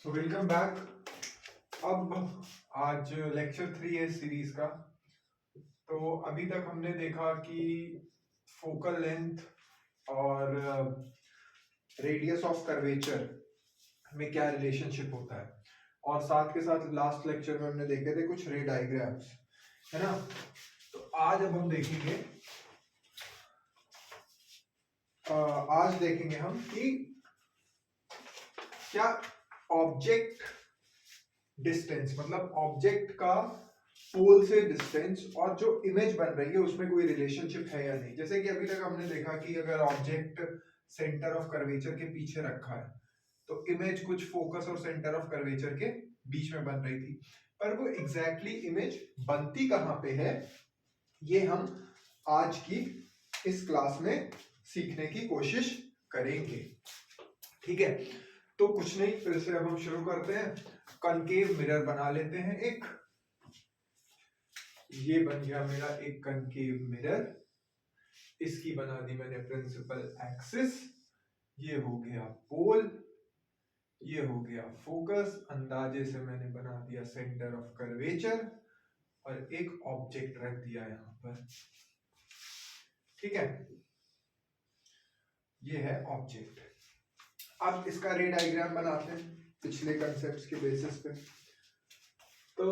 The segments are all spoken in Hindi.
So welcome back. अब आज लेक्चर 3 है सीरीज का। तो अभी तक हमने देखा कि फोकल लेंथ और रेडियस ऑफ कर्वेचर में क्या रिलेशनशिप होता है, और साथ के साथ लास्ट लेक्चर में हमने देखे थे कुछ रे डायग्राम्स, है ना। तो आज अब हम देखेंगे हम कि क्या ऑब्जेक्ट डिस्टेंस, मतलब ऑब्जेक्ट का पोल से डिस्टेंस और जो इमेज बन रही है उसमें कोई रिलेशनशिप है या नहीं। जैसे कि अभी तक हमने देखा कि अगर ऑब्जेक्ट सेंटर ऑफ कर्वेचर के पीछे रखा है तो इमेज कुछ फोकस और सेंटर ऑफ कर्वेचर के बीच में बन रही थी, पर वो एग्जैक्टली इमेज बनती कहाँ पे है ये हम आज की इस क्लास में सीखने की कोशिश करेंगे। ठीक है, तो कुछ नहीं, फिर से अब हम शुरू करते हैं। कनकेव मिरर बना लेते हैं एक। ये बन गया मेरा एक कनकेव मिरर, इसकी बना दी मैंने प्रिंसिपल एक्सिस। ये हो गया पोल, ये हो गया फोकस, अंदाजे से मैंने बना दिया सेंटर ऑफ कर्वेचर और एक ऑब्जेक्ट रख दिया यहां पर। ठीक है, ये है ऑब्जेक्ट। अब इसका रे डायग्राम बनाते हैं पिछले कंसेप्ट्स के बेसिस पे। तो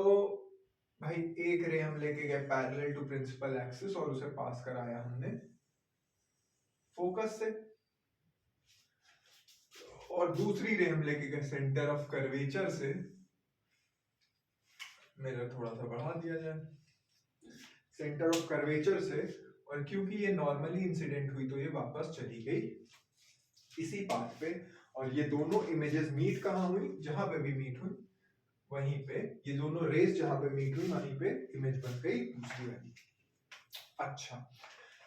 भाई एक रे हम लेके गए पैरेलल टू प्रिंसिपल एक्सिस और उसे पास कराया हमने फोकस से, और दूसरी रे हम लेके गए सेंटर ऑफ कर्वेचर से। मेरा थोड़ा सा बढ़ा दिया जाए, सेंटर ऑफ कर्वेचर से, और क्योंकि ये नॉर्मली इंसिडेंट हुई तो ये वापस चली गई इसी पाथ पे। और ये दोनों इमेजेस मीट कहाँ हुई, जहां पे भी मीट हुई वहीं पे, ये दोनों रेस जहां पे मीट हुई वहीं पे इमेज बन गई दूसरी वाली। अच्छा,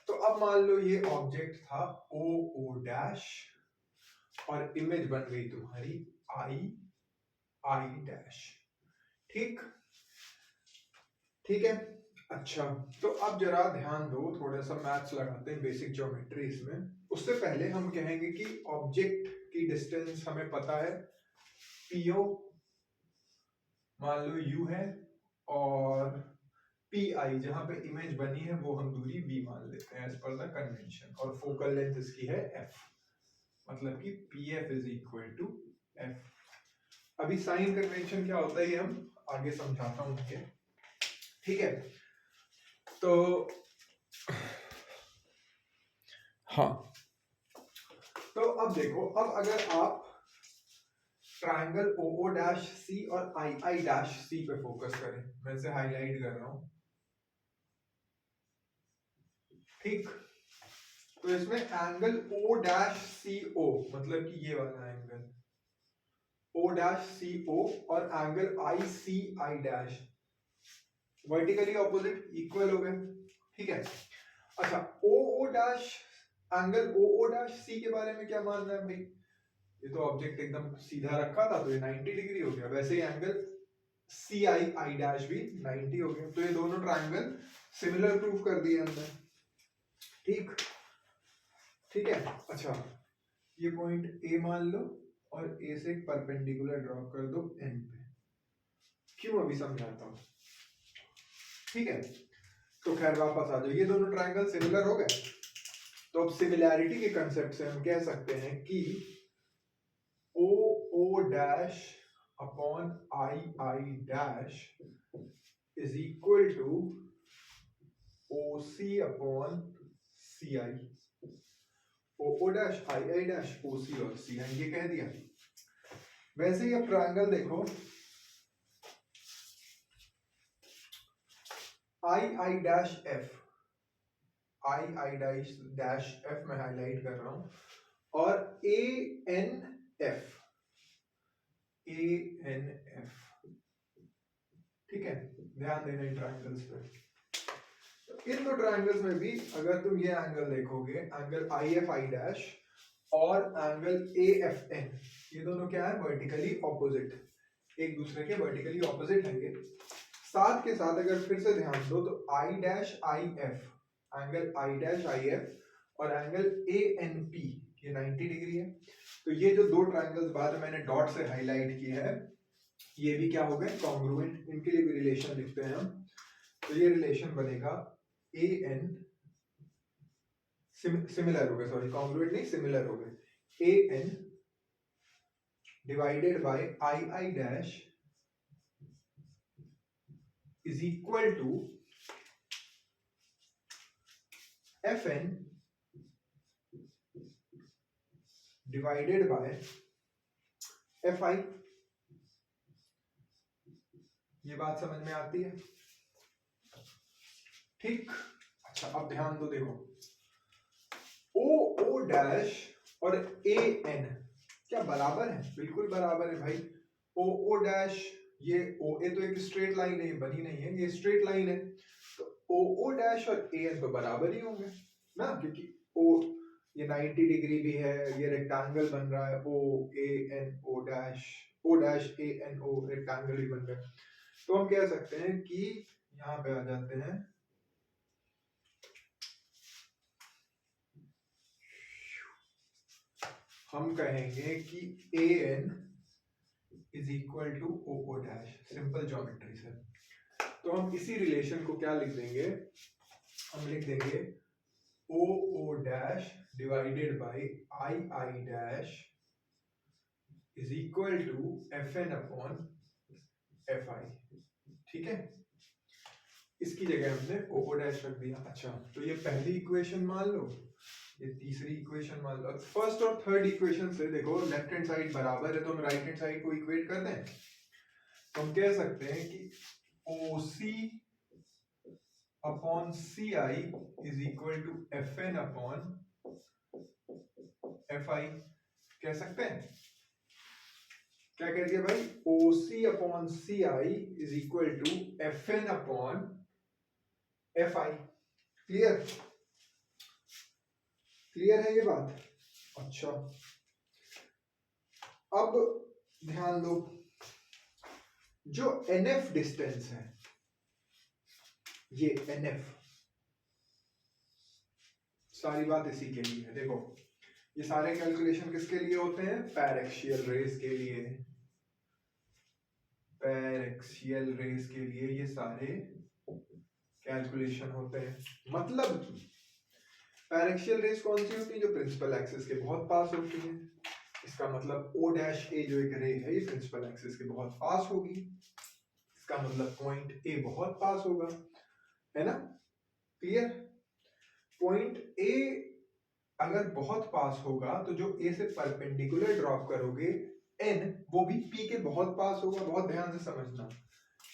तो अब मान लो ये ऑब्जेक्ट था ओ ओ डैश और इमेज बन गई तुम्हारी आई आई डैश। ठीक ठीक है। अच्छा, तो अब जरा ध्यान दो, थोड़ा सा मैथ्स लगाते हैं, बेसिक ज्योमेट्री इसमें। उससे पहले हम कहेंगे कि ऑब्जेक्ट की डिस्टेंस हमें पता है, पीओ मान लो यू है, और पी आई जहां पे इमेज बनी है वो हम दूरी v मान लेते हैं एज पर द कन्वेंशन, और फोकल लेंथ इसकी है f, मतलब कि pf is equal to f। अभी साइन कन्वेंशन क्या होता है ये हम आगे समझाता हूं मुझे। ठीक है, तो हाँ, तो अब देखो, अब अगर आप ट्रायंगल OO डैश C और II डैश C पे फोकस करें, मैं इसे हाईलाइट कर रहा हूं। ठीक, तो इसमें एंगल O डैश CO, मतलब कि ये वाला एंगल O डैश CO और angle ICI dash vertically opposite equal हो गए। ठीक है, अच्छा OO dash angle OO dash C के बारे में क्या मानना है भाई? ये तो ऑब्जेक्ट एकदम सीधा रखा था तो ये 90 डिग्री हो गया, वैसे ही एंगल CI डैश भी 90 हो गया, तो ये दोनों ट्रायंगल सिमिलर प्रूफ कर दिए हमने। ठीक ठीक है। अच्छा, ये पॉइंट A मान लो और A से एक परपेंडिकुलर ड्रॉ कर दो N पे। क्यों, अभी समझाता हूं। ठीक है, तो खैर वापस आ जाओ, ये दोनों ट्रायंगल सिमिलर हो गए। तो अब सिमिलैरिटी के कंसेप्ट से हम कह सकते हैं कि OO dash upon II dash is equal to OC upon CI। OO dash II dash OC और CI ये कह दिया। वैसे ही अब ट्रायंगल देखो, II dash F, II dash F मैं हाईलाइट कर रहा हूं, और ANF, ठीक है, ध्यान देना इन ट्रायंगल्स पे। इन दो ट्रायंगल्स में भी अगर तुम ये एंगल देखोगे, एंगल IFI डैश और एंगल AFN, ये दोनों क्या है, वर्टिकली ऑपोजिट, एक दूसरे के वर्टिकली ऑपोजिट है ये। साथ के साथ अगर फिर से ध्यान दो तो I dash IF, angle I dash IF और एंगल ANP ये 90 डिग्री है। तो ये जो दो ट्राइंगल्स बाद में मैंने डॉट से हाईलाइट किए हैं, ये भी क्या हो गए, कॉन्ग्रुएंट। इनके लिए भी रिलेशन लिखते हैं हम। तो ये रिलेशन बनेगा ए एन, सिमिलर हो गए, सॉरी कॉन्ग्रुएंट नहीं सिमिलर हो गए, A N divided by I I dash is equal to F N divided by F I. ये बात समझ में आती है? ठीक। अच्छा अब ध्यान दो, देखो ओ ओ डैश और ए एन क्या बराबर है? बिल्कुल बराबर है भाई। ओ ओ डैश, ये ओ ए तो एक स्ट्रेट लाइन है, बनी नहीं है, ये स्ट्रेट लाइन है, तो ओ ओ डैश और ए एन तो बराबर ही होंगे ना, क्योंकि ओ ये 90 डिग्री भी है, ये रेक्टेंगल बन रहा है, ओ A N O dash A N O rectangle ही बन रहा है। तो हम कह सकते हैं कि यहाँ पे आ जाते हैं, हम कहेंगे कि A N is equal to O O dash, simple geometry से। तो हम इसी रिलेशन को क्या लिख देंगे, हम लिख देंगे O O dash divided by I I dash is equal to F N upon F I. ठीक है, इसकी जगह हमने ओ ओ डैश रख दिया। अच्छा तो ये पहली इक्वेशन मान लो, ये तीसरी इक्वेशन मान लो। फर्स्ट और थर्ड इक्वेशन से देखो लेफ्ट हैंड साइड बराबर है, तो हम राइट हैंड साइड को इक्वेट कर दें। तो हम कह सकते हैं कि OC upon CI is equal to FN upon FI। कह सकते हैं, क्या कह दिया भाई, OC upon CI is equal to FN upon FI। Clear? Clear है ये बात? अच्छा अब ध्यान दो, जो NF डिस्टेंस है, ये NF, सारी बात इसी के लिए है। देखो ये सारे कैलकुलेशन किसके लिए होते हैं, पैरेक्सियल रेस के लिए, पैरेक्सियल रेस के लिए ये सारे कैलकुलेशन होते हैं। मतलब पैरेक्सियल रेस कौन सी होती है, जो प्रिंसिपल एक्सिस के बहुत पास होती है। इसका मतलब O डैश ए जो एक रे है, ये प्रिंसिपल एक्सिस के बहुत पास होगी, इसका मतलब पॉइंट ए बहुत पास होगा, है ना? क्लियर? पॉइंट ए अगर बहुत पास होगा तो जो ए से परपेंडिकुलर ड्रॉप करोगे एन, वो भी पी के बहुत पास होगा। बहुत ध्यान से समझना,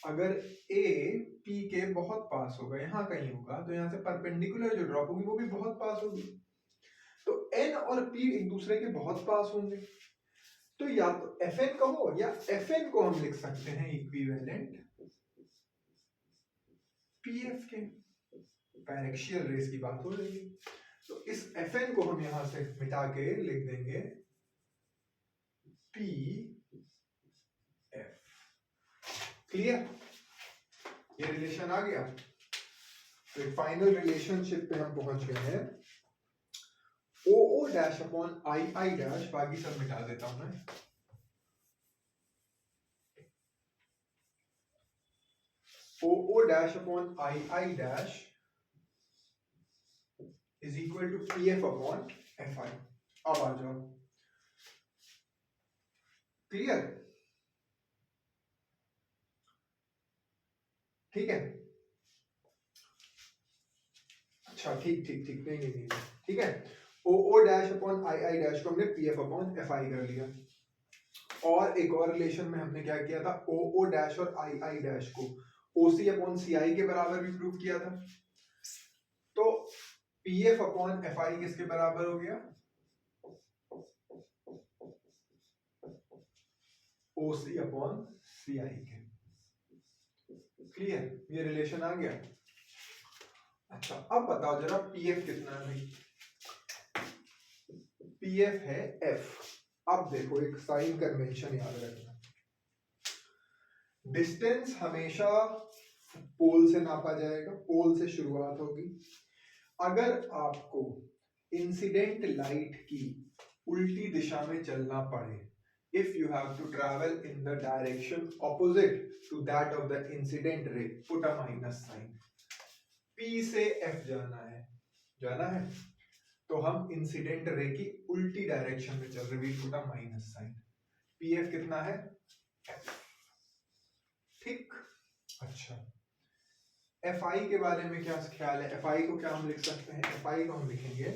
अगर ए पी के बहुत पास होगा, यहाँ कहीं होगा, तो यहाँ से परपेंडिकुलर जो ड्रॉप होगी वो भी बहुत पास होगी। तो एन और पी एक दूसरे के बहुत पास होंगे, तो या तो एफ एन कहो या एफ एन को हम लिख सकते हैं इक्विवेलेंट पी एफ के। पैरेक्सियल रेस की बात हो रही है, तो इस Fn को हम यहां से मिटा के लिख देंगे P F। क्लियर? ये रिलेशन आ गया। तो फाइनल रिलेशनशिप पे हम पहुंच गए हैं, O O dash upon I I dash, बाकी सब मिटा देता हूं मैं, O O dash upon I I dash is equal to P F upon F I. अब आ जाओ, क्लियर? ठीक है, अच्छा ठीक ठीक ठीक, नहीं नहीं नहीं, ठीक है। O O dash upon I I dash को हमने P F upon F I कर लिया, और एक और रिलेशन में हमने क्या किया था, ओ ओ डैश और आई आई डैश को ओ सी अपॉन सी आई के बराबर भी प्रूव किया था। तो पी एफ अपॉन एफ आई किसके बराबर हो गया, ओ सी अपॉन सी आई के। क्लियर? ये रिलेशन आ गया। अच्छा अब बताओ जरा पी एफ कितना है भाई, पी एफ है एफ। अब देखो एक साइन कन्वेंशन याद रखना, डिस्टेंस हमेशा पोल से नापा जाएगा, पोल से शुरुआत होगी। अगर आपको इंसिडेंट लाइट की उल्टी दिशा में चलना पड़े, if you have to travel in the direction opposite to that of the incident ray, put a minus sign. P से F जाना है तो हम इंसिडेंट रे की उल्टी डायरेक्शन में चल रहे, we put a minus sign. P F कितना है? F, ठीक। अच्छा, एफ आई के बारे में क्या ख्याल है? एफ आई को क्या हम लिख सकते हैं? एफ आई को हम लिखेंगे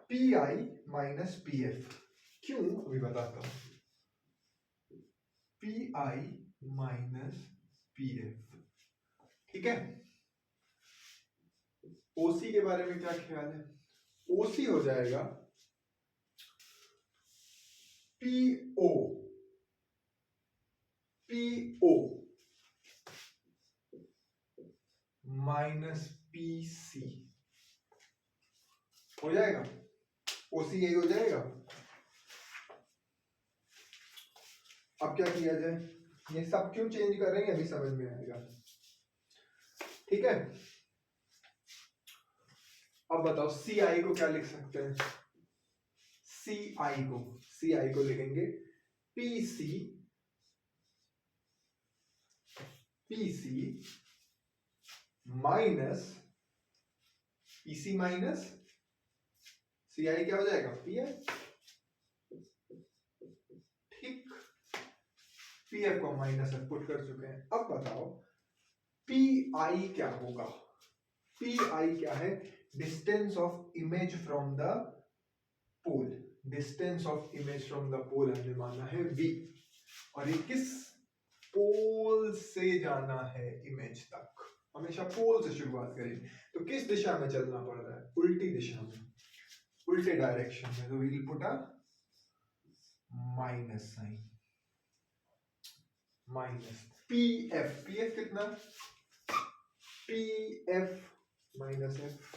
P I minus P F. क्यों, अभी बताता हूं। P I minus P F, ठीक है। ओसी के बारे में क्या ख्याल है? ओसी हो जाएगा पीओ माइनस पीसी हो जाएगा। ओसी यही हो जाएगा। अब क्या किया जाए? ये सब क्यों चेंज कर रहे हैं अभी समझ में आएगा, ठीक है। अब बताओ सी आई को क्या लिख सकते हैं? सी आई को लिखेंगे पीसी माइनस पीसी माइनस सी आई, क्या हो जाएगा? पी आई, ठीक। पी एफ को माइनस एफ पुट कर चुके हैं। अब बताओ पी आई क्या होगा? पी आई क्या है? Distance of image from the pole. Distance of image from the pole हमने माना है v, और ये किस पोल से जाना है इमेज तक? हमेशा पोल से शुरुआत करें। तो किस दिशा में चलना पड़ रहा है? उल्टी दिशा में, उल्टे डायरेक्शन में। तो we'll put a minus sign, minus P F कितना? P F minus F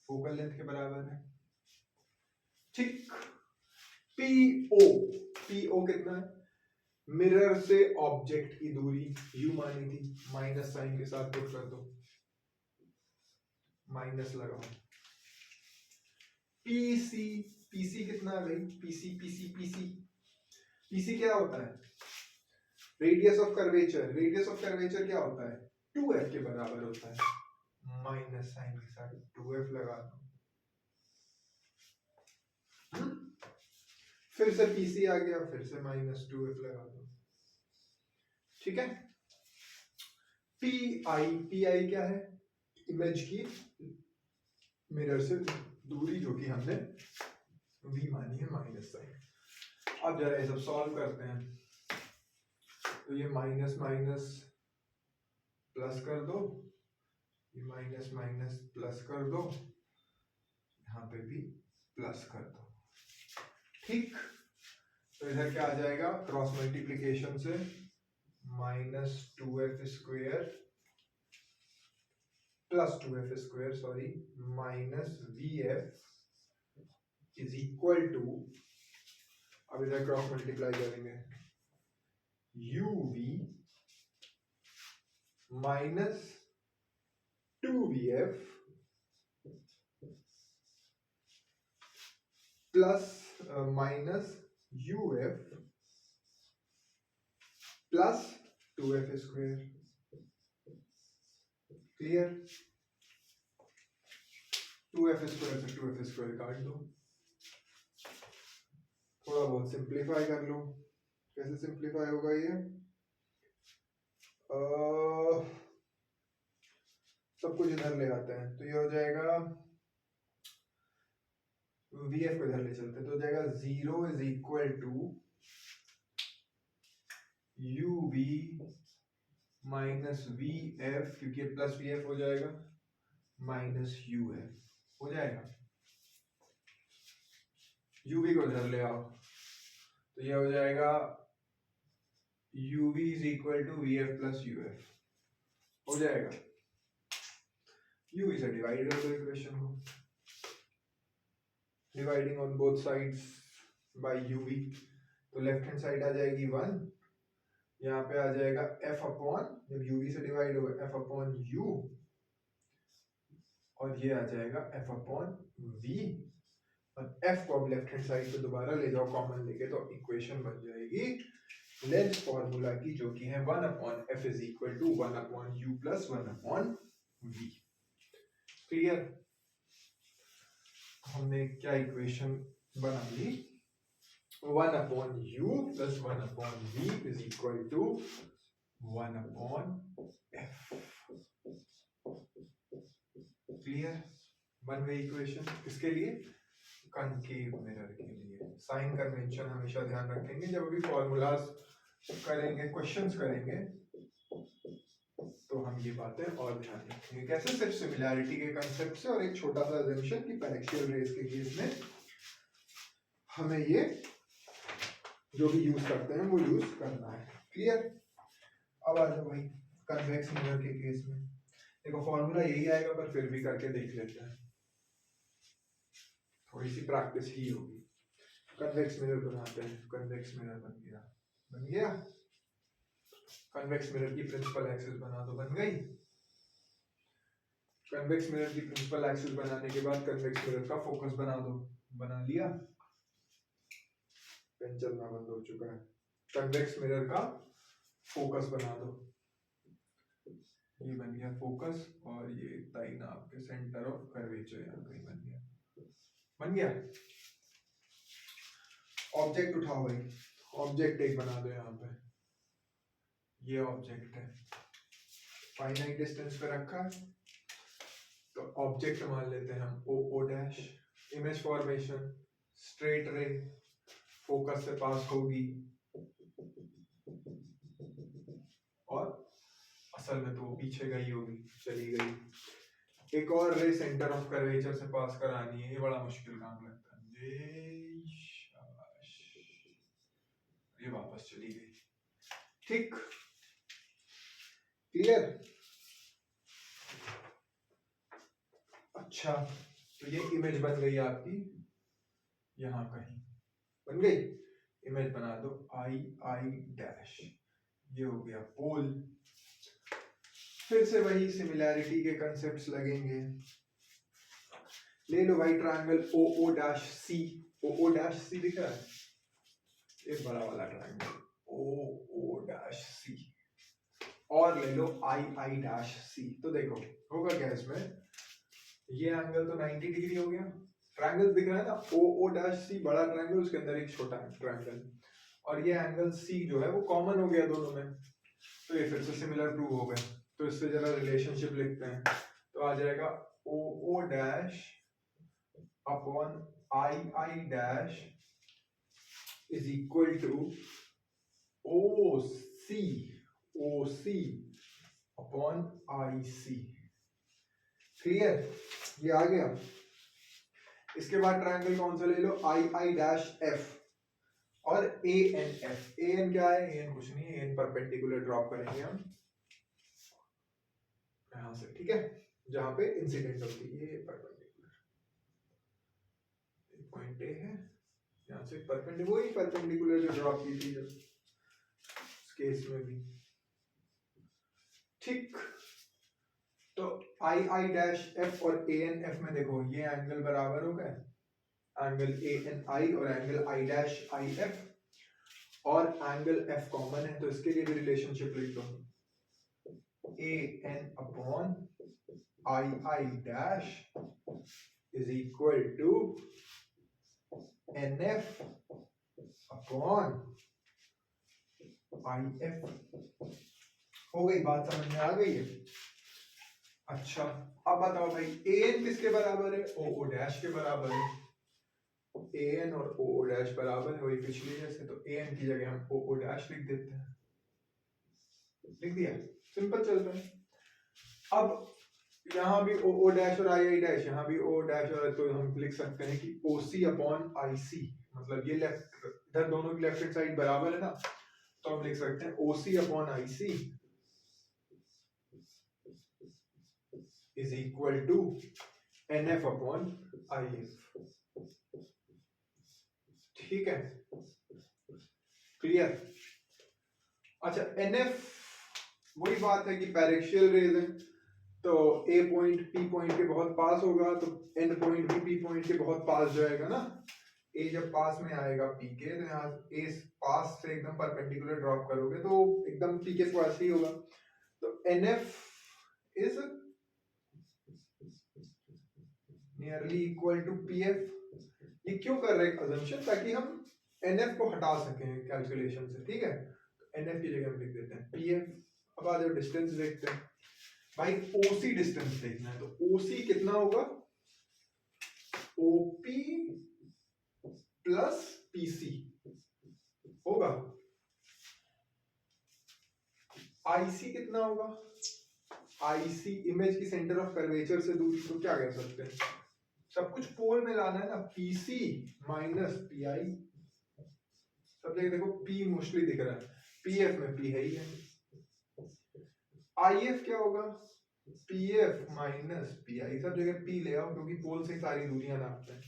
focal length के बराबर है, ठीक। पीओ कितना है? मिरर से ऑब्जेक्ट की दूरी यू मानी थी, माइनस साइन के साथ पुट कर दो, माइनस लगाओ। पीसी कितना है भाई? पीसी क्या होता है? Radius of curvature. Radius of curvature क्या होता है? 2f के बराबर होता है। माइनस साइन के साथ 2f लगा दो, फिर से पीसी आ गया, फिर से माइनस 2f लगा दो, ठीक है। पी आई क्या है? इमेज की मिरर से दूरी, जो कि हमने v मानी है, माइनस साइन। अब जरा ये सब सॉल्व करते हैं। तो ये माइनस माइनस प्लस कर दो, ये माइनस माइनस प्लस कर दो, यहाँ पे भी प्लस कर दो, ठीक। तो इधर क्या आ जाएगा? क्रॉस मल्टीप्लिकेशन से minus 2f square plus 2f square, sorry, minus vf is equal to, अब इधर क्रॉस मल्टीप्लाई करेंगे, uv minus 2vf plus minus uf plus 2f square. Clear? 2f square से 2f स्क्वायर काट दो, थोड़ा बहुत सिंप्लीफाई कर लो। कैसे सिंप्लीफाई होगा ये? सब कुछ इधर ले आते हैं, तो ये हो जाएगा, vf को इधर ले चलते हैं, तो हो जाएगा 0 is equal to uv minus vf, क्योंकि प्लस vf हो जाएगा, माइनस uf हो जाएगा। uv को इधर ले आओ, तो ये हो जाएगा uv is equal to vf plus uf हो जाएगा। u से डिवाइड कर दो इक्वेशन को, dividing on both sides by uv, तो लेफ्ट हैंड साइड आ जाएगी 1, यहाँ पे आ जाएगा f अपॉन, जब uv से डिवाइड होगा f अपॉन u, और ये आ जाएगा f अपॉन v, और f को अब लेफ्ट हैंड साइड पे दोबारा ले जाओ कॉमन लेके, तो इक्वेशन बन जाएगी लेंथ फॉर्मूला की, जो कि है 1 upon f is equal to 1 upon u plus 1 upon v। Clear? हमने क्या इक्वेशन बना ली, 1 upon u plus 1 upon v is equal to 1 upon f। Clear? बन गई इक्वेशन। किसके लिए? कनकेव मिरर के लिए। साइन कन्वेंशन हमेशा ध्यान रखेंगे जब भी फॉर्मूलाज करेंगे, क्वेश्चंस करेंगे, तो हम ये बातें और ध्यान रखेंगे। कैसे? सिर्फ सिमिलैरिटी के कंसेप्ट से और एक छोटा सा अजम्पशन कि पैरेक्शियल रेज के केस में हमें ये जो भी यूज करते हैं वो यूज करना है। क्लियर? अब आ जाओ भाई कन्वेक्स मिरर के केस में। देखो फॉर्मूला यही आएगा, पर फिर भी करके देख लेते हैं, थोड़ी सी प्रैक्टिस ही होगी। कन्वेक्स मिरर बनाते हैं। कन्वेक्स मिरर बन गया, बन गया। कन्वेक्स मिरर की प्रिंसिपल एक्सिस बना दो, बन गई। कन्वेक्स मिरर की प्रिंसिपल एक्सिस बनाने के बाद कन्वेक्स मिरर का फोकस बना दो, बना लिया। पेन चलना बंद हो चुका है। कन्वेक्स मिरर का फोकस बना दो, ये बन गया फोकस, और ये ताइन आपके सेंटर ऑफ कर्वेचर यहाँ कहीं बन गया, बन गया। ऑब्जेक्ट उठाओ भाई, ऑब्जेक्ट एक बना दो यहाँ पे। ये ऑब्जेक्ट है, फाइनाइट डिस्टेंस पे रखा है, तो ऑब्जेक्ट मान लेते हैं हम O dash. Image formation straight ray focus से पास होगी, और असल में तो वो पीछे गई होगी, चली गई। एक और रे सेंटर ऑफ कर्वेचर से पास करानी है, ये बड़ा मुश्किल काम लगता है। ये शाबाश, ये वापस चली गई। ठीक, क्लियर? अच्छा, तो ये इमेज बन गई आपकी, यहां कहीं बन गई। इमेज बना दो आई डैश, ये हो गया पोल। फिर से वही सिमिलैरिटी के कंसेप्ट्स लगेंगे। ले लो भाई triangle O dash C. O dash C दिख रहा है, एक बड़ा वाला ट्रायंगल ओ डैश सी, और ले लो आई डैश सी। तो देखो होगा क्या इसमें, ये एंगल तो 90 डिग्री हो गया। ट्रायंगल दिख रहा है ना, ओ डैश सी बड़ा ट्रायंगल, उसके अंदर एक छोटा ट्रायंगल, और ये एंगल सी जो है वो कॉमन हो गया दोनों में, तो ये फिर से सिमिलर प्रूव हो गए। तो इससे जरा रिलेशनशिप लिखते हैं, तो आ जाएगा O dash upon I dash is equal to O C upon I C. Clear? ये आ गया। इसके बाद ट्रायंगल कौन सा ले लो, आई डैश एफ और A N F. A N क्या है? ए एन कुछ नहीं है, ए एन परपेंडिकुलर ड्रॉप करेंगे हम यहां से, ठीक है, जहां पे इंसिडेंट होती है। ये परपेंडिकुलर पॉइंट ए है, यहां से परपेंडिकुलर, वही परपेंडिकुलर जो ड्रॉप की थी जब इस केस में भी। ठीक, तो आई डैश एफ और ए एन एफ में देखो ये एंगल बराबर हो गए, एंगल ए एन आई और angle I dash I F, और एंगल एफ कॉमन है, तो इसके लिए भी रिलेशनशिप लिख दो, A N upon I dash is equal to N F upon I F. हो गई बात, समझ में आ गई है? अच्छा, अब बताओ भाई ए एन किसके बराबर है? ओ डैश के बराबर है। ए एन और ओ डैश बराबर है, वही पिछली जैसे, तो ए एन की जगह हम ओ डैश लिख देते हैं। लिख दिया, सिंपल चल रहा है। अब यहाँ भी ओ डैश और आई डैश, यहाँ भी ओ डैश, और तो हम लिख सकते हैं कि ओ सी अपॉन आई सी, मतलब ये लेफ्ट, इधर दोनों की लेफ्ट साइड बराबर है ना, तो हम लिख सकते हैं O C upon I C is equal to N F upon I F. ठीक है, क्लियर? अच्छा, एन एफ वही बात है कि पैरेक्शियल रेज है, तो ए पॉइंट पी पॉइंट के बहुत पास होगा तो एन पॉइंट भी पी पॉइंट के बहुत पास जाएगा ना। ए जब पास में आएगा पी के तो यहाँ ए पास से एकदम परपेंडिकुलर ड्रॉप करोगे तो एकदम पी के पास ही होगा। तो N F is nearly equal to P F. ये क्यों कर रहे हैं अजम्पशन, ताकि हम एन एफ को हटा सकें कैलकुलेशन से, ठीक है। तो एन एफ की जगह हम लिख देते हैं पी एफ। अब आ जाओ डिस्टेंस देखते हैं भाई, ओसी डिस्टेंस देखना है तो ओसी कितना होगा, ओपी प्लस पीसी होगा। आईसी कितना होगा, आईसी इमेज की सेंटर ऑफ कर्वेचर से दूरी, तो क्या कह सकते हैं, सब कुछ पोल में लाना है ना, पीसी माइनस पीआई। सब जगह देखो पी मोस्टली दिख रहा है, पीएफ में पी है ही है। आईएफ क्या होगा, पीएफ माइनस पीआई। सब जगह पी ले आओ क्योंकि पोल से सारी दूरियां नापते हैं।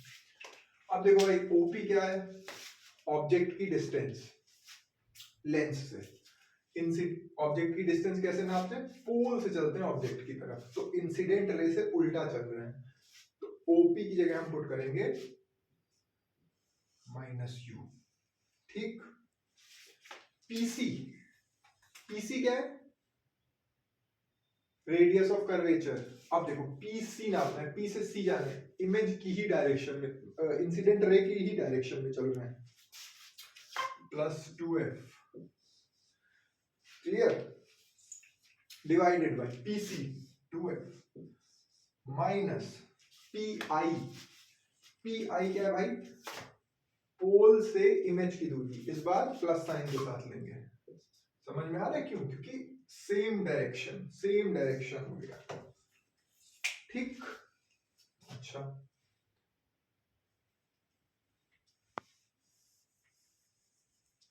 अब देखो भाई ओपी क्या है, ऑब्जेक्ट की डिस्टेंस लेंस से। ऑब्जेक्ट की डिस्टेंस कैसे नापते हैं, पोल से चलते हैं ऑब्जेक्ट की तरफ, तो इंसिडेंट रे से उल्टा चल रहे हैं, तो ओपी की जगह हम पुट करेंगे माइनस यू, ठीक। पीसी, पीसी क्या है, रेडियस ऑफ कर्वेचर। अब देखो पीसी नापना है, पी से सी जाना है, इमेज की ही डायरेक्शन में, इंसिडेंट रे की ही डायरेक्शन में चल रहे हैं, plus 2f, clear, divided by PC 2f minus pi. Pi क्या है भाई, पोल से इमेज की दूरी, इस बार प्लस साइन के साथ लेंगे। समझ में आ रहा है क्यों, क्योंकि सेम डायरेक्शन हो गया, ठीक। अच्छा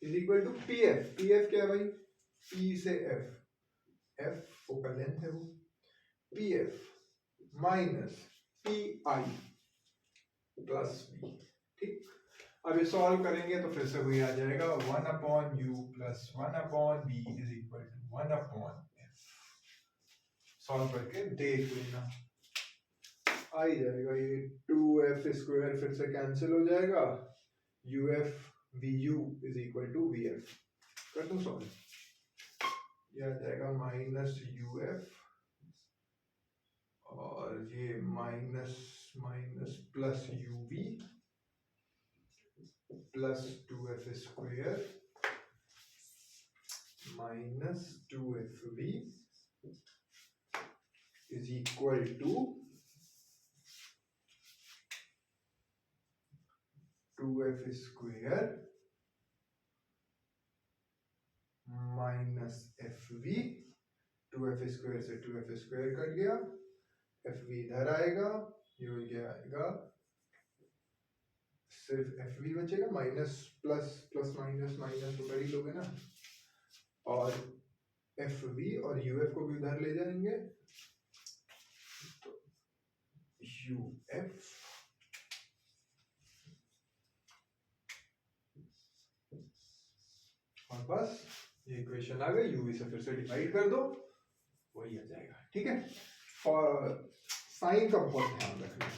is equal to P F. P F क्या है भाई, पी से एफ, एफ फोकल लेंथ है वो, P F minus P I plus B, ठीक। अब ये सॉल्व करेंगे तो फिर से वही आ जाएगा, 1/u plus 1/b is equal to 1/f। Solve करके देख लेना, आ ही जाएगा ये 2f स्क्वायर फिर से कैंसिल हो जाएगा, uf vu is equal to vf। कर दूं सॉल्व, ये आ जाएगा माइनस uf और ये minus minus plus uv plus 2f square minus 2fv is equal to 2f square minus fv, 2f square से 2f स्क्वायर कट गया, fv इधर आएगा, ये हो गया आएगा, सिर्फ fv बचेगा, minus plus plus minus minus तो कर ही लोगे ना, और fv और uf को भी उधर ले जाएंगे, तो uf और बस ये इक्वेशन आ गई, uv से फिर से डिवाइड कर दो, वही आ जाएगा, ठीक है। और साइन का बहुत ध्यान रखना,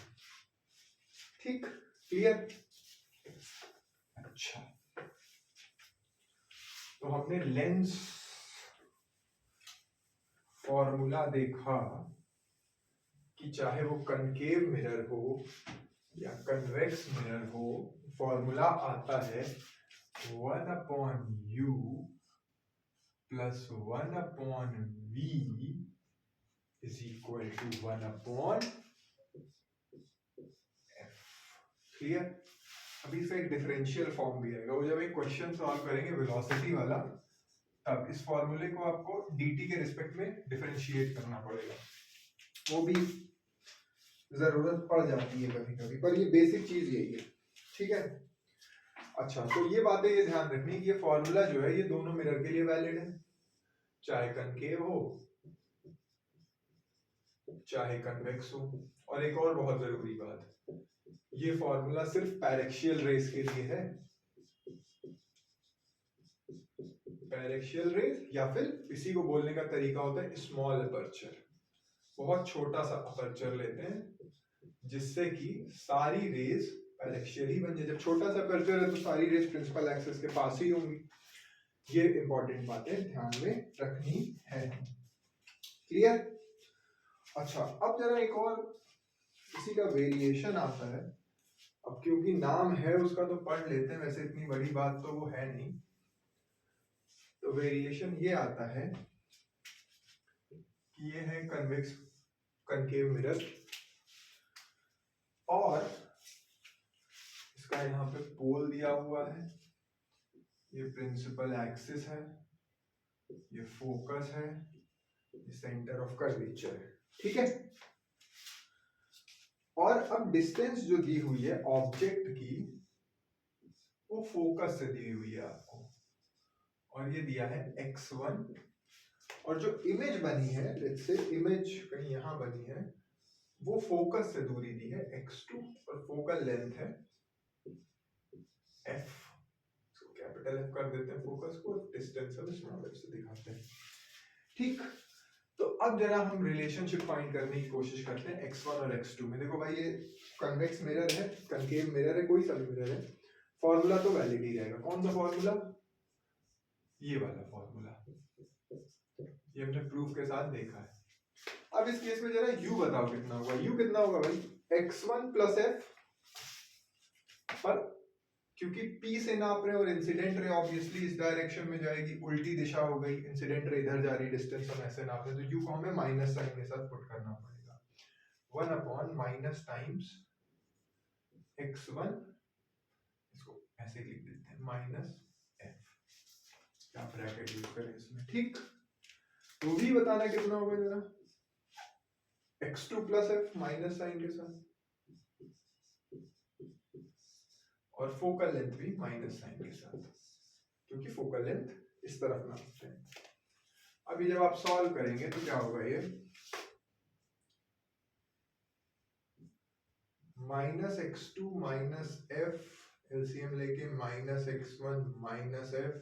ठीक, क्लियर। अच्छा तो हमने लेंस फॉर्मूला देखा कि चाहे वो कनकेव मिरर हो या कन्वेक्स मिरर हो, फॉर्मूला आता है 1/u plus 1/v is equal to 1/f, clear. अभी इसका एक डिफरेंशियल फॉर्म भी आएगा, वो जब एक क्वेश्चन सॉल्व करेंगे वेलोसिटी वाला, तब इस फॉर्मूले को आपको dt के रिस्पेक्ट में डिफरेंशिएट करना पड़ेगा, वो भी जरूरत पड़ जाती है कभी कभी, पर ये बेसिक चीज यही है, ठीक है। अच्छा तो ये बातें ये ध्यान रखनी कि ये फॉर्मूला जो है ये दोनों मिरर के लिए वैलिड है, चाहे कनकेव हो चाहे कन्वेक्स हो। और एक और बहुत जरूरी बात, ये फॉर्मूला सिर्फ पैरेक्शियल रेस के लिए है, पैरेक्शियल रेस, या फिर इसी को बोलने का तरीका होता है स्मॉल अपर्चर। बहुत छोटा सा अपर्चर लेते हैं जिससे कि सारी रेज पैरेक्शियल ही बन जाए। जब छोटा सा अपर्चर है तो सारी रेज प्रिंसिपल एक्सिस के पास ही होंगी। ये इंपॉर्टेंट बातें ध्यान में रखनी है। क्लियर? अच्छा, अब जरा एक और इसी का वेरिएशन आता है। अब क्योंकि नाम है उसका तो पढ़ लेते हैं, वैसे इतनी बड़ी बात तो वो है नहीं। तो वेरिएशन ये आता है कि ये है कन्वेक्स कनकेव मिरर और इसका यहाँ पे पोल दिया हुआ है, ये प्रिंसिपल एक्सिस है, ये फोकस है, ये सेंटर ऑफ कर्वेचर है। ठीक है? और अब डिस्टेंस जो दी हुई है ऑब्जेक्ट की वो फोकस से दी हुई है आपको, और ये दिया है x1, और जो इमेज बनी है, लेट्स से इमेज कहीं यहां बनी है, वो फोकस से दूरी दी है x2 और फोकल लेंथ है f। इसको कैपिटल F कर देते हैं फोकस को, डिस्टेंस हम स्मॉल f से दिखाते हैं। ठीक, तो अब जरा हम रिलेशनशिप फाइंड करने की कोशिश करते हैं x1 और x2 में। देखो भाई, ये कन्वेक्स मिरर है, कनकेव मिरर है, कोई सा भी मिरर है, फॉर्मूला तो वैलिड ही रहेगा। कौन सा फॉर्मूला? ये वाला फॉर्मूला, ये हमने प्रूफ के साथ देखा है। अब इस केस में जरा u बताओ कितना होगा। u कितना होगा भाई? x1 प्लस f, पर क्योंकि p से नाप रहे हैं और इंसिडेंट रे ऑब्वियसली इस डायरेक्शन में जाएगी, उल्टी दिशा हो गई, इंसिडेंट रे इधर जा रही, डिस्टेंस हम ऐसे नाप रहे हैं, तो u को हमें माइनस साइन के साथ पुट करना पड़ेगा। 1 अपॉन माइनस टाइम्स x1, इसको ऐसे लिख देते हैं, माइनस f। क्या ब्रैकेट यूज करें इसमें? ठीक, तो भी बताना कितना होगा जरा। x2 plus f minus sign के साथ, और फोकल लेंथ भी माइनस साइन के साथ, क्योंकि फोकल लेंथ इस तरफ नापते हैं। अभी जब आप सॉल्व करेंगे तो क्या होगा, ये minus x2 minus f, LCM लेके minus x1 minus f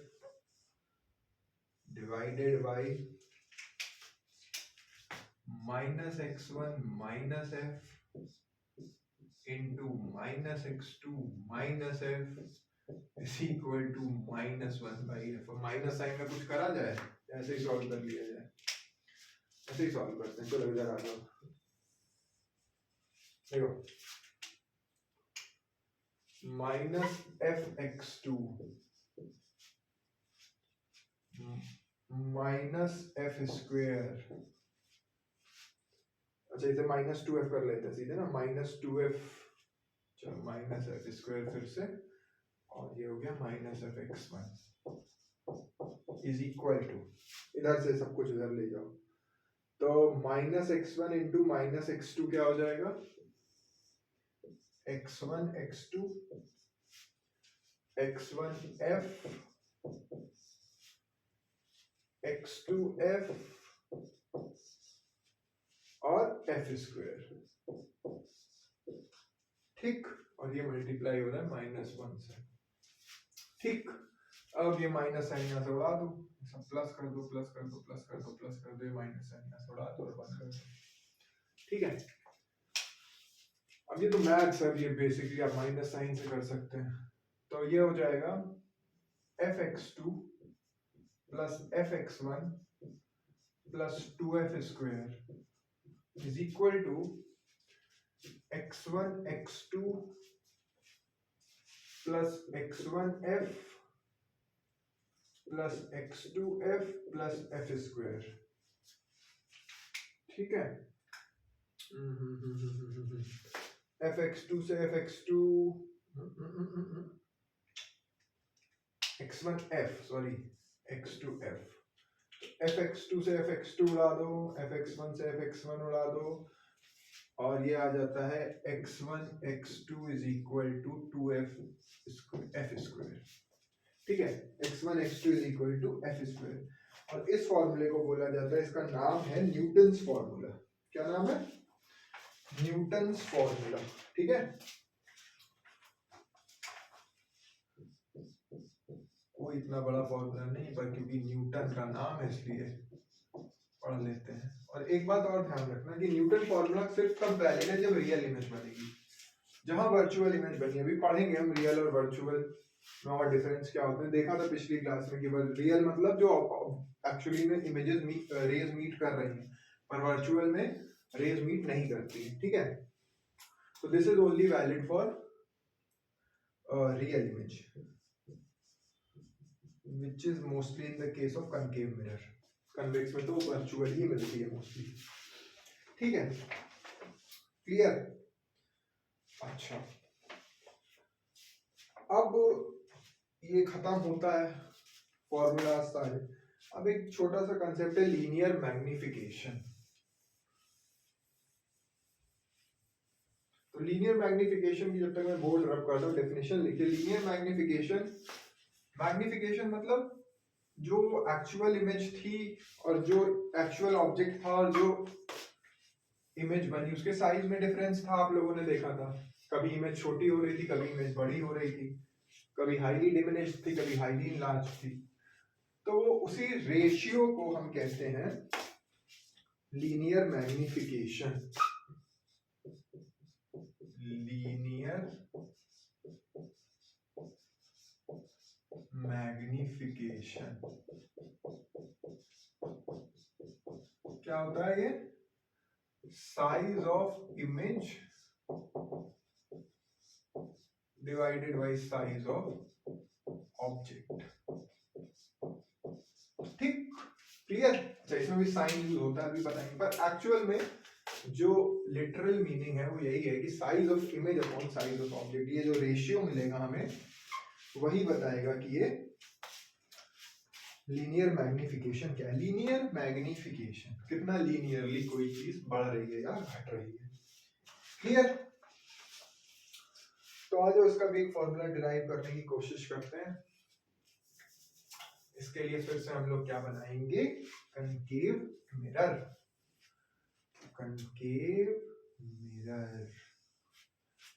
divided by minus x1 minus f into minus x2 minus f is equal to minus 1 by f। Minus sign में कुछ करा जाए, ऐसे ही सॉल्व कर लिया जाए। ऐसे ही सॉल्व करते हैं, चलो इधर आ जाओ। देखो, minus f(x2) minus f square, अच्छा इसे माइनस 2f कर लेते हैं सीधे ना, माइनस 2f, चलो माइनस f स्क्वेयर फिर से, और ये हो गया minus f(x1) is equal to, इधर से सब कुछ इधर ले जाओ, तो minus x1 into minus x2 क्या हो जाएगा, x1 x2 x1 f x2 f और f स्क्वेयर। ठीक, और ये मल्टीप्लाई हो रहा है माइनस 1 से। ठीक, अब ये माइनस साइन यहाँ से उड़ा दो, सब प्लस कर दो, प्लस कर दो, प्लस कर दो, प्लस कर दो, ये माइनस साइन यहाँ से उड़ा दो और बंद कर दो। ठीक है, अब ये तो मैथ्स है, ये बेसिकली आप माइनस साइन से कर सकते हैं। तो ये हो जाएगा f(x2) plus f(x1) plus 2f square is equal to x1 x2 plus x1 f plus x2 f plus f square. ठीक है, fx2 से fx2 x1 f sorry x2 f, fx2 से fx2 उड़ा दो, fx1 से fx1 उड़ा दो, और ये आ जाता है x1 x2 is equal to 2f f square. ठीक है, x1 x2 is equal to f square, और इस फॉर्मूले को बोला जाता है, इसका नाम है न्यूटन्स फॉर्मूला। क्या नाम है? Newton's formula. ठीक है, कोई इतना बड़ा फॉर्मूला नहीं, पर क्योंकि न्यूटन का नाम है इसलिए पढ़ लेते हैं। और एक बात और ध्यान रखना कि न्यूटन फॉर्मूला सिर्फ तब वैलिड है जब रियल इमेज बनेगी। जहां वर्चुअल इमेज बनी, अभी पढ़ेंगे हम रियल और वर्चुअल में और डिफरेंस क्या होते हैं। देखा था पिछली क्लास में कि रियल मतलब जो एक्चुअली में इमेजेस रेज मीट कर रही हैं, पर वर्चुअल में रेज मीट नहीं करती है, ठीक है। तो this is only valid for real image which is mostly in the case of concave mirror. Convex में तो वर्चुअल ही मिलती है मोस्टली, ठीक है, क्लियर। अच्छा, अब ये खत्म होता है फॉर्मूला सारे। अब एक छोटा सा कंसेप्ट है लीनियर मैग्निफिकेशन। तो लीनियर मैग्निफिकेशन की जब तक मैं बोर्ड रब करता हूँ डेफिनेशन लिखिए। लीनियर मैग्निफिकेशन, मैग्निफिकेशन मतलब जो एक्चुअल इमेज थी और जो एक्चुअल ऑब्जेक्ट था और जो इमेज बनी उसके साइज में डिफरेंस था। आप लोगों ने देखा था, कभी इमेज छोटी हो रही थी, कभी इमेज बड़ी हो रही थी, कभी हाईली डिमिनिश्ड थी, कभी हाईली इनलार्ज थी। तो उसी रेशियो को हम कहते हैं लीनियर मैग्निफिकेशन। लीनियर मैग्निफिकेशन क्या होता है? ये size of image divided by size of object, ठीक, क्लियर। अच्छा, इसमें भी साइन यूज होता है, अभी बताएंगे, पर एक्चुअल में जो लिटरल मीनिंग है वो यही है कि size of image upon size of object. ये जो रेशियो मिलेगा हमें वही बताएगा कि ये लीनियर मैग्निफिकेशन क्या है। लीनियर मैग्निफिकेशन, कितना लीनियरली कोई चीज बढ़ रही है या घट रही है, क्लियर। तो आज इसका भी एक फॉर्मूला डिराइव करने की कोशिश करते हैं। इसके लिए फिर से हम लोग क्या बनाएंगे? Concave mirror. Concave mirror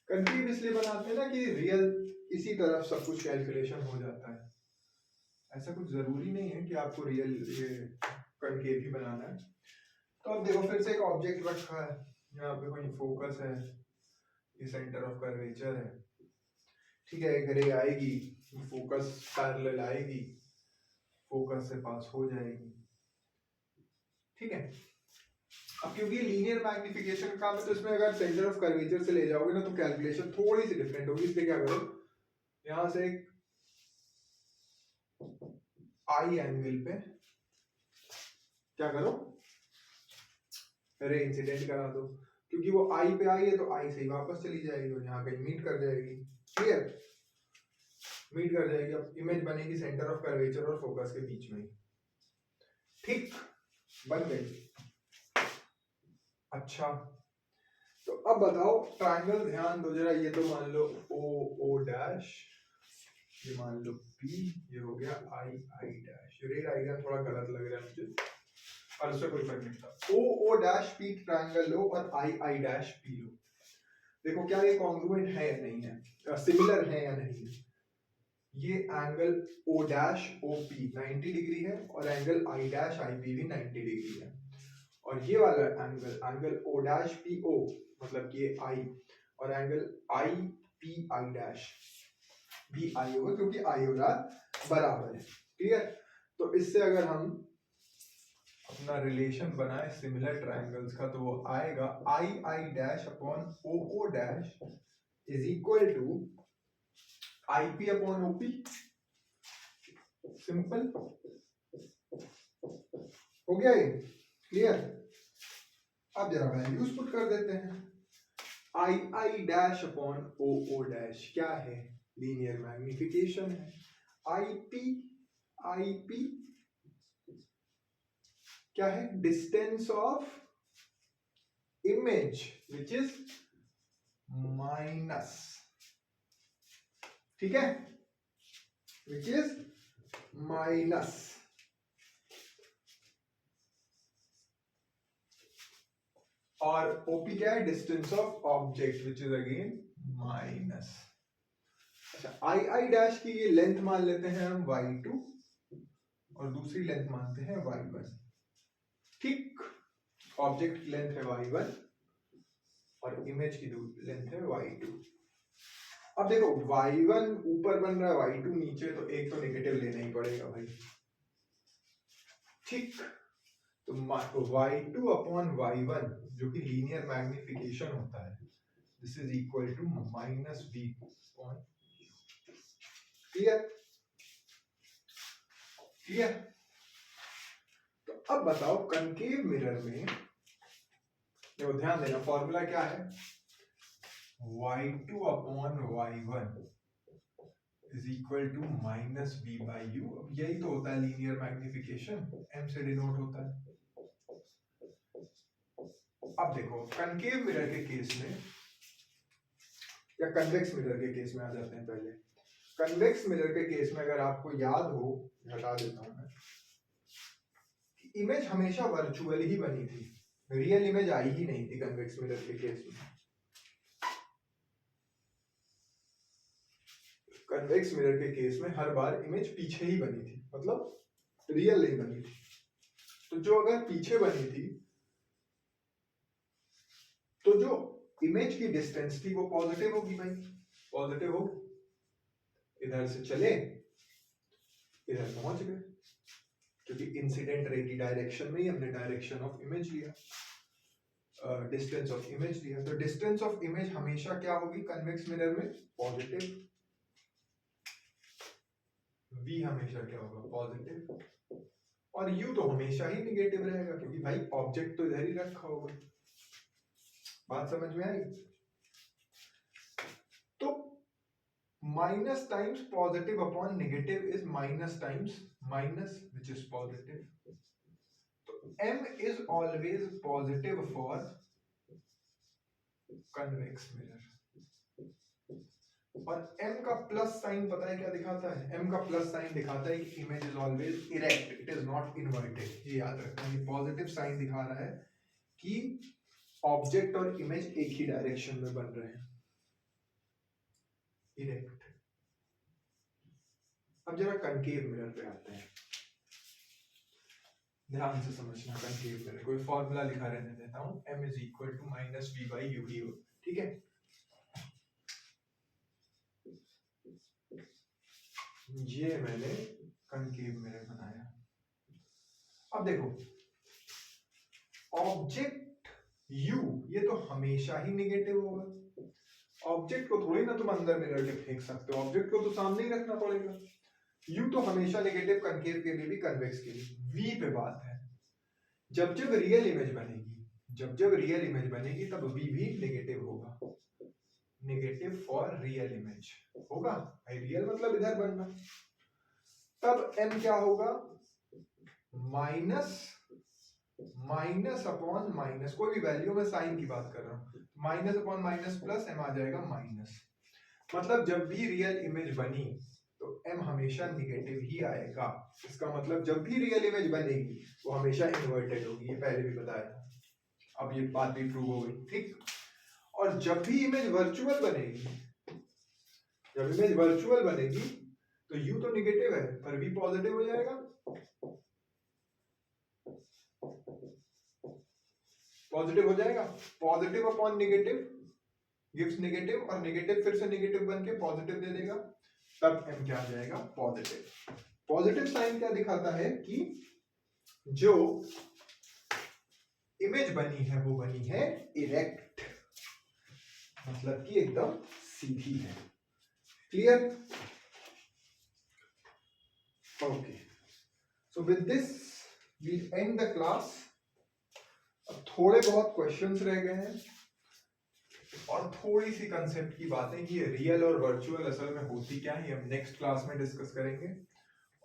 concave इसलिए बनाते हैं ना कि रियल इसी तरफ सब कुछ कैलकुलेशन हो जाता है। ऐसा कुछ जरूरी नहीं है कि आपको रियल कनकेव ही बनाना है। तो अब देखो, फिर से एक ऑब्जेक्ट रखा है, यहाँ पे कोई फोकस है, ये सेंटर ऑफ कर्वेचर है, ठीक है। एक रे आएगी, फोकस पैरेलल आएगी, फोकस से पास हो जाएगी, ठीक है। अब क्योंकि लीनियर मैग्निफिकेशन का काम है, तो इसमें अगर सेंटर ऑफ कर्वेचर से ले जाओगे ना तो कैलकुलेशन थोड़ी सी डिफरेंट होगी। इसलिए क्या करो, यहां से एक आई एंगल पे क्या करो, रे इंसिडेंट करा दो, क्योंकि वो आई पे आई है तो आई से ही वापस चली जाएगी और यहाँ कहीं मीट कर जाएगी, क्लियर, मीट कर जाएगी। अब इमेज बनेगी सेंटर ऑफ कर्वेचर और फोकस के बीच में, ठीक, बन गई। अच्छा, तो अब बताओ ट्रायंगल, ध्यान दो जरा। ये तो मान लो ओ ओ डैश, ये मान लो पी, ये हो गया आई आई डैश। रे डायग्राम थोड़ा गलत लग रहा है मुझे, पर उससे कोई फर्क नहीं पड़ता। ओ ओ डैश पी ट्रायंगल लो और आई आई डैश पी लो। देखो क्या ये कॉन्ग्रुएंट है या नहीं है, सिमिलर है या नहीं है। ये angle O dash O P 90 degree है और angle I dash I P भी 90 डिग्री है। और ये वाला angle, angle O dash P O, मतलब कि ये आई, और angle I P I dash भी आई होगा, क्योंकि आई और आर बराबर है, क्लियर। तो इससे अगर हम अपना रिलेशन बनाए सिमिलर ट्रायंगल्स का, तो वो आएगा I I dash upon O O dash is equal to I P upon O P. Simple हो गया ये, क्लियर। अब जरा वैल्यूज पुट कर देते हैं। I I dash upon O O dash क्या है? लीनियर मैग्निफिकेशन है। आई पी क्या है? Distance of image which is minus, ठीक है, विच इज माइनस। और ओपी क्या है? Distance of object which is again minus. अच्छा, आई आई डैश की ये लेंथ मान लेते हैं हम y2 और दूसरी लेंथ मानते हैं y1। ठीक, ऑब्जेक्ट की लेंथ है y1 और इमेज की लेंथ है y2। अब देखो y1 ऊपर बन रहा है y2 नीचे, तो एक तो नेगेटिव लेना ही पड़ेगा भाई। ठीक, तो y2 अपॉन y1 जो कि लीनियर मैग्निफिकेशन होता है, this is equal to minus b upon. Clear? Clear? तो अब बताओ कनकेव मिरर में, देखो ध्यान देना फॉर्मूला क्या है, y2 upon y1 is equal to minus b by u. अब यही तो होता है लीनियर मैग्निफिकेशन, m से डिनोट होता है। अब देखो कनकेव मिरर के केस में, या कन्वेक्स मिरर के केस में आ जाते हैं पहले। कन्वेक्स मिरर के केस में अगर आपको याद हो, हटा देता हूं मैं, इमेज हमेशा वर्चुअल ही बनी थी, रियल इमेज आई ही नहीं थी कन्वेक्स मिरर के केस में। कन्वेक्स मिरर के केस में हर बार इमेज पीछे ही बनी थी, मतलब रियल नहीं बनी थी। तो जो अगर पीछे बनी थी तो जो इमेज की डिस्टेंस थी वो पॉजिटिव होगी भाई, पॉजिटिव होगी। इधर से चले इधर पहुंच गए, क्योंकि इंसिडेंट रे की डायरेक्शन में ही हमने डायरेक्शन ऑफ इमेज लिया, डिस्टेंस ऑफ इमेज लिया। तो डिस्टेंस ऑफ इमेज हमेशा क्या होगी कन्वेक्स मिरर में, पॉजिटिव। v हमेशा क्या होगा, पॉजिटिव। और u तो हमेशा ही निगेटिव रहेगा, क्योंकि भाई ऑब्जेक्ट तो इधर ही रखा होगा। बात समझ में आई? तो minus times positive upon negative is minus times minus, which is positive. तो m is always positive for convex mirror. और m का प्लस साइन पता है क्या दिखाता है, m का प्लस साइन दिखाता है कि image is always erect, it is not inverted. ये याद रखना, ये पॉजिटिव साइन दिखा रहा है कि ऑब्जेक्ट और इमेज एक ही डायरेक्शन में बन रहे हैं, इरेक्ट। अब जरा कनकेव मिरर पे आते हैं, ध्यान से समझना। कनकेव मिरर कोई फॉर्मूला लिखा रहने देता हूं, m is equal to minus v by U ही, ठीक है। ये मैंने कनकेव मिरर बनाया। अब देखो ऑब्जेक्ट u ये तो हमेशा ही नेगेटिव होगा। ऑब्जेक्ट को थोड़ी ना तुम अंदर मिरर के फेंक सकते हो, ऑब्जेक्ट को तो सामने ही रखना पड़ेगा। u तो हमेशा नेगेटिव, कनकेव के लिए भी कन्वेक्स के लिए। v पे बात है, जब जब रियल इमेज बनेगी, जब जब रियल इमेज बनेगी तब v भी नेगेटिव होगा, नेगेटिव फॉर रियल इमेज होगा भाई। रियल मतलब इधर बनना। तब m क्या होगा, माइनस माइनस अपॉन माइनस, कोई भी वैल्यू, में साइन की बात कर रहा हूं, minus upon minus plus m आ जाएगा माइनस। मतलब जब भी रियल इमेज बनी तो m हमेशा निगेटिव ही आएगा। इसका मतलब जब भी रियल इमेज बनेगी वो हमेशा इन्वर्टेड होगी, ये पहले भी बताया था, अब ये बात भी प्रूव हो गई, ठीक। और जब भी इमेज वर्चुअल बनेगी, जब इमेज वर्चुअल बनेगी तो u तो निगेटिव है पर v पॉजिटिव हो जाएगा, पॉजिटिव हो जाएगा। Positive upon negative gives negative, और नेगेटिव फिर से नेगेटिव बन के पॉजिटिव दे देगा, तब m क्या आ जाएगा, पॉजिटिव। पॉजिटिव साइन क्या दिखाता है कि जो इमेज बनी है वो बनी है इरेक्ट, मतलब कि एकदम सीधी है। Clear? Okay, so with this we end the class. अब थोड़े बहुत क्वेश्चंस रह गए हैं और थोड़ी सी कंसेप्ट की बातें कि रियल और वर्चुअल असल में होती क्या है, हम नेक्स्ट क्लास में डिस्कस करेंगे।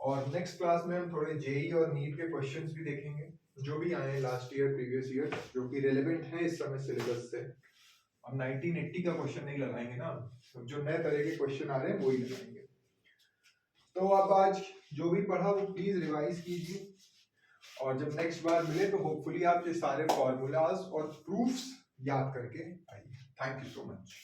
और नेक्स्ट क्लास में हम थोड़े जेई और नीट के क्वेश्चंस भी देखेंगे जो भी आए हैं लास्ट ईयर प्रीवियस ईयर, जो कि रिलेवेंट है इस समय सिलेबस से। हम 1980 का क्वेश्चन नहीं लगाएंगे ना, तो जो नए तरह के क्वेश्चन आ रहे हैं वो ही लगाएंगे। तो आप आज जो भी पढ़ा वो प्लीज रिवाइज कीजिए, और जब नेक्स्ट बार मिले तो होपफुली आप ये सारे फॉर्मूलाज और प्रूफ्स याद करके आइए। Thank you so much.